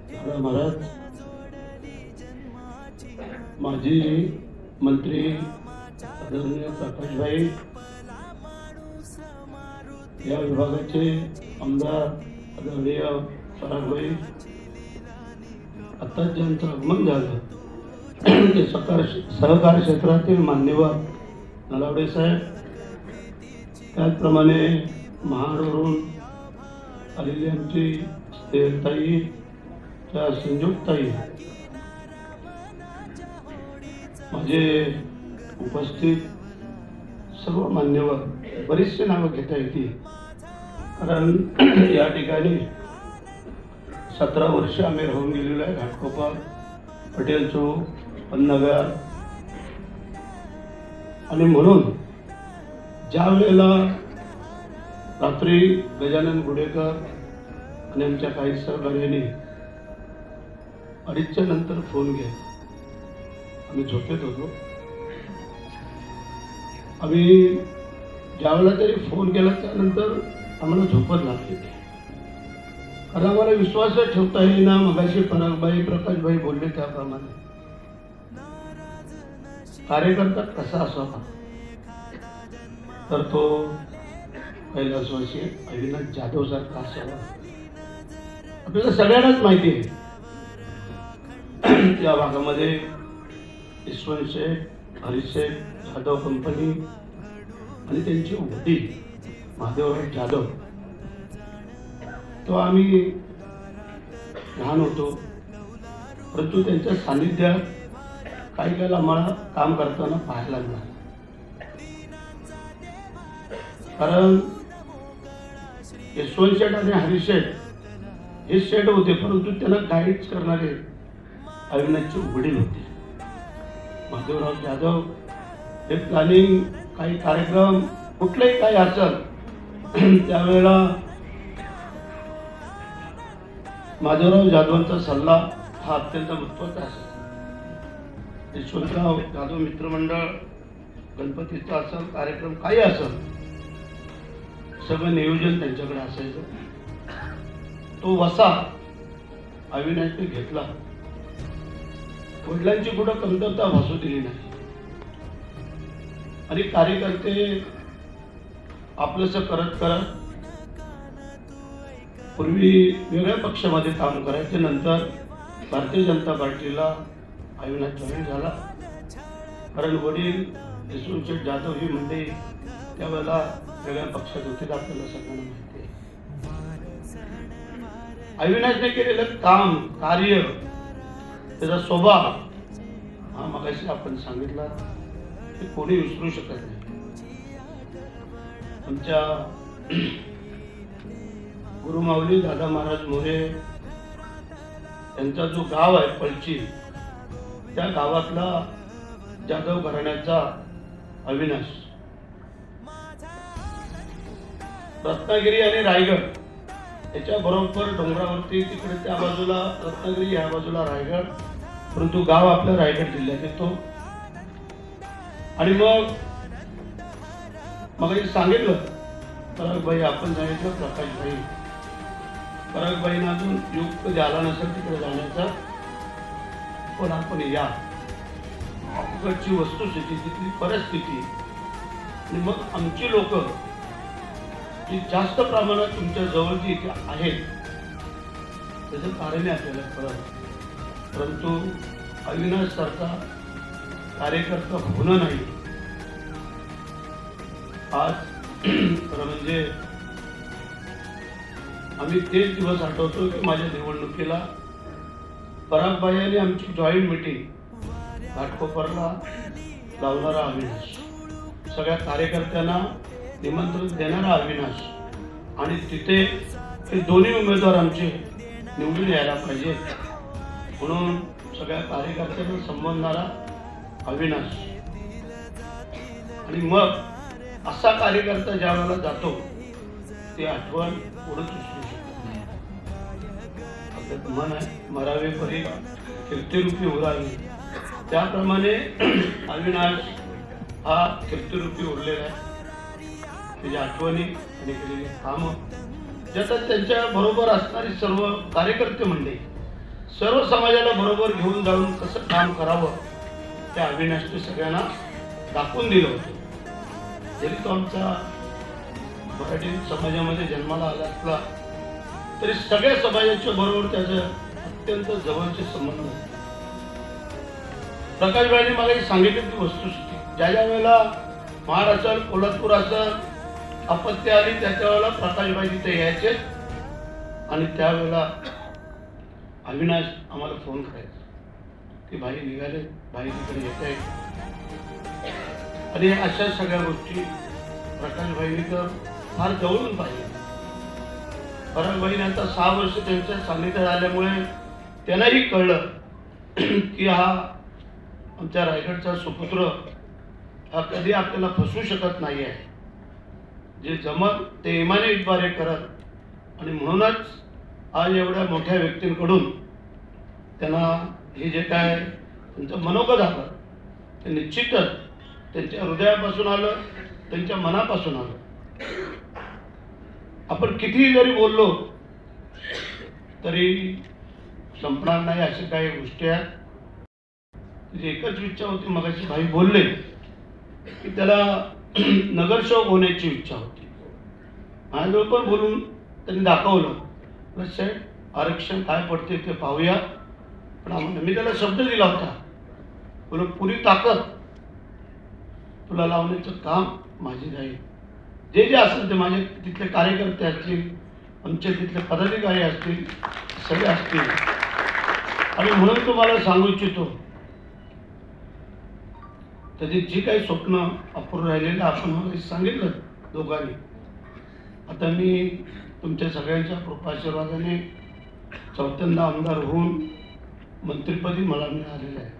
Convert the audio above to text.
महाराज, माजी मंत्री आदरणीय प्रकाशभाई, या विभागाचे आमदार आदरणीय परागभाई, आता ज्यांचं आगमन झालं ते सहकार क्षेत्रातील मान्यवर नलावडे साहेब, त्याचप्रमाणे महाडवरून आलेली आमची स्नेहताई, त्या संयुक्ताई, माझे उपस्थित सर्व मान्यवर, बरीचशी नावं घेता येतील कारण या ठिकाणी 17 वर्ष आम्ही राहून गेलेलो आहे. घाटकोपर, पटेल चौक, पन्नगर, आणि म्हणून ज्या वेळेला रात्री गजानन गुडेकर आणि आमच्या काही सहकार्याने 2:30च्या नंतर फोन घ्या, आम्ही झोपेत होतो. आम्ही ज्यावेळेला तरी फोन केला त्यानंतर आम्हाला झोपत लागली, कारण आम्हाला विश्वास ठेवता येईना. मगाशी परागबाई, प्रकाशभाई बोलले त्याप्रमाणे कार्यकर्ता कसा असावा, तर तो कैलासवासी अविनाश जाधव सारखा असावा. आपल्याला सगळ्यांनाच माहिती आहे या भागामध्ये यशवंत शेठ, हरीशेठ जाधव कंपनी आणि त्यांचे वडील महादेवराव जाधव, तो आम्ही लहान होतो, परंतु त्यांच्या सानिध्यात काही काळ आम्हाला काम करताना पाहायला मिळालं. कारण यशवंत शेठ आणि हरीश शेठ हे शेठ होते, परंतु त्यांना गाईड करणारे अविनाशचे वडील होते. महादेवराव जाधव हे प्लॅनिंग, काही कार्यक्रम, कुठलेही काही असेल त्यावेळेला महादेवराव जाधवांचा सल्ला हा अत्यंत महत्त्वाचा असेल. यशवंतराव जाधव मित्रमंडळ, गणपतीचा असेल, कार्यक्रम काही असेल, सगळं नियोजन त्यांच्याकडे असायचं. तो वसा अविनाशने घेतला. वडिलांची कुठं कमतरता भासू दिली नाही आणि कार्यकर्ते आपलंसं करत करत पूर्वी वेगळ्या पक्षामध्ये काम करायचे, नंतर भारतीय जनता पार्टीला अविनाश जॉईन झाला. कारण वडील यशवंत शेठ जाधव ही मंडळी त्यावेळेला वेगळ्या पक्षात होते, आपल्याला सगळ्यांना माहिती आहे. अविनाशने केलेलं काम, कार्य, त्याचा स्वभाव हा मगाशी आपण सांगितला ते कोणी विसरू शकत नाही. आमच्या गुरुमाऊली दादा महाराज मोरे यांचा जो गाव आहे पळची, त्या गावातला जाधव घराण्याचा अविनाश रत्नागिरी आणि रायगड याच्या बरोबर डोंगरावरती, तिकडे त्या बाजूला रत्नागिरी, या बाजूला रायगड, परंतु गाव आपल्या रायगड जिल्ह्यात येतो. आणि मग सांगितलं परागबाई, आपण सांगितलं प्रकाशभाई, परागबाईंना अजून युक्त कधी आला नसेल तिकडे जाण्याचा, पण आपण या तिकडची वस्तुस्थिती, तिथली परिस्थिती, आणि मग आमची लोक जी जास्त प्रमाणात तुमच्या जवळ जी इथे आहेत त्याचं कारण आपल्याला कळलं. परंतु अविनाश सारखा कार्यकर्ता होणं नाही. आज खरं म्हणजे आम्ही तेच दिवस आठवतो की माझ्या निवडणुकीला परागबाई आणि आमची जॉईंट मीटिंग घाटकोपरला लावणारा अविनाश, सगळ्या कार्यकर्त्यांना निमंत्रण देणारा अविनाश, आणि तिथे हे दोन्ही उमेदवार आमचे निवडून यायला पाहिजे म्हणून सगळ्या कार्यकर्त्यांना संबोधणारा अविनाश. आणि मग असा कार्यकर्ता ज्या वेळेला जातो ती आठवण पुढे विसरू शकत नाही. आपलं म्हण आहे, मरावे परी कीर्तिरूपी उरावी, त्याप्रमाणे अविनाश हा कीर्तिरूपी उरलेला आहे. त्याची आठवणी आणि केलेली कामं, ज्याच्यात त्यांच्या बरोबर असणारी सर्व कार्यकर्ते मंडळी सर्व समाजाला बरोबर घेऊन जाऊन कसं काम करावं त्या अविनाशने सगळ्यांना दाखवून दिलं होतं. जरी तो आमच्या मराठी समाजामध्ये जन्माला आला असला तरी सगळ्या समाजाच्या बरोबर त्याचं अत्यंत जवळचे संबंध होते. प्रकाशबाईंनी मला सांगितलं की वस्तुस्थिती ज्या ज्या वेळेला महाड असेल, कोल्हापूर असेल, आपत्ती आली त्याच्या वेळेला प्रकाशबाई तिथे यायचे आणि त्यावेळेला अविनाश आम्हाला फोन करायचा की भाई निघाले, भाई तिकडे येत आहे. आणि अशा सगळ्या गोष्टी प्रकाशबाईंनी तर फार जवळून पाहिजे. परागबाईंनी आता 6 वर्ष त्यांच्या सान्निध्यात आल्यामुळे त्यांनाही कळलं की हा आमच्या रायगडचा सुपुत्र हा कधी आपल्याला फसवू शकत नाही आहे. जे जमत ते इमानीद्वारे करत आणि म्हणूनच आज एवढ्या मोठ्या व्यक्तींकडून त्यांना हे जे काय त्यांचं मनोगत आलं ते निश्चितच त्यांच्या हृदयापासून आलं, त्यांच्या मनापासून आलं. आपण कितीही जरी बोललो तरी संपणार नाही अशा काही गोष्टी आहेत. एकच इच्छा होती, मगाशी भाई बोलले की त्याला नगरसेवक होण्याची इच्छा होती. माझ्याजवळ पण बोलून त्यांनी दाखवलं साहेब आरक्षण काय पडते ते पाहूया. पण मी त्याला शब्द दिला होता, बोल पुरी ताकद तुला लावण्याचं काम माझी राहील. जे जे असेल ते माझे तिथले कार्यकर्ते असतील, आमचे तिथले पदाधिकारी असतील, सगळे असतील. आणि म्हणून तुम्हाला सांगू इच्छितो त्याची जी काही स्वप्न अपूर्ण राहिलेलं आपण मला सांगितलं दोघांनी. आता मी तुमच्या सगळ्यांच्या कृपाशीर्वादाने 4थ्यांदा आमदार होऊन मंत्रिपदी मला मिळालेलं आहे.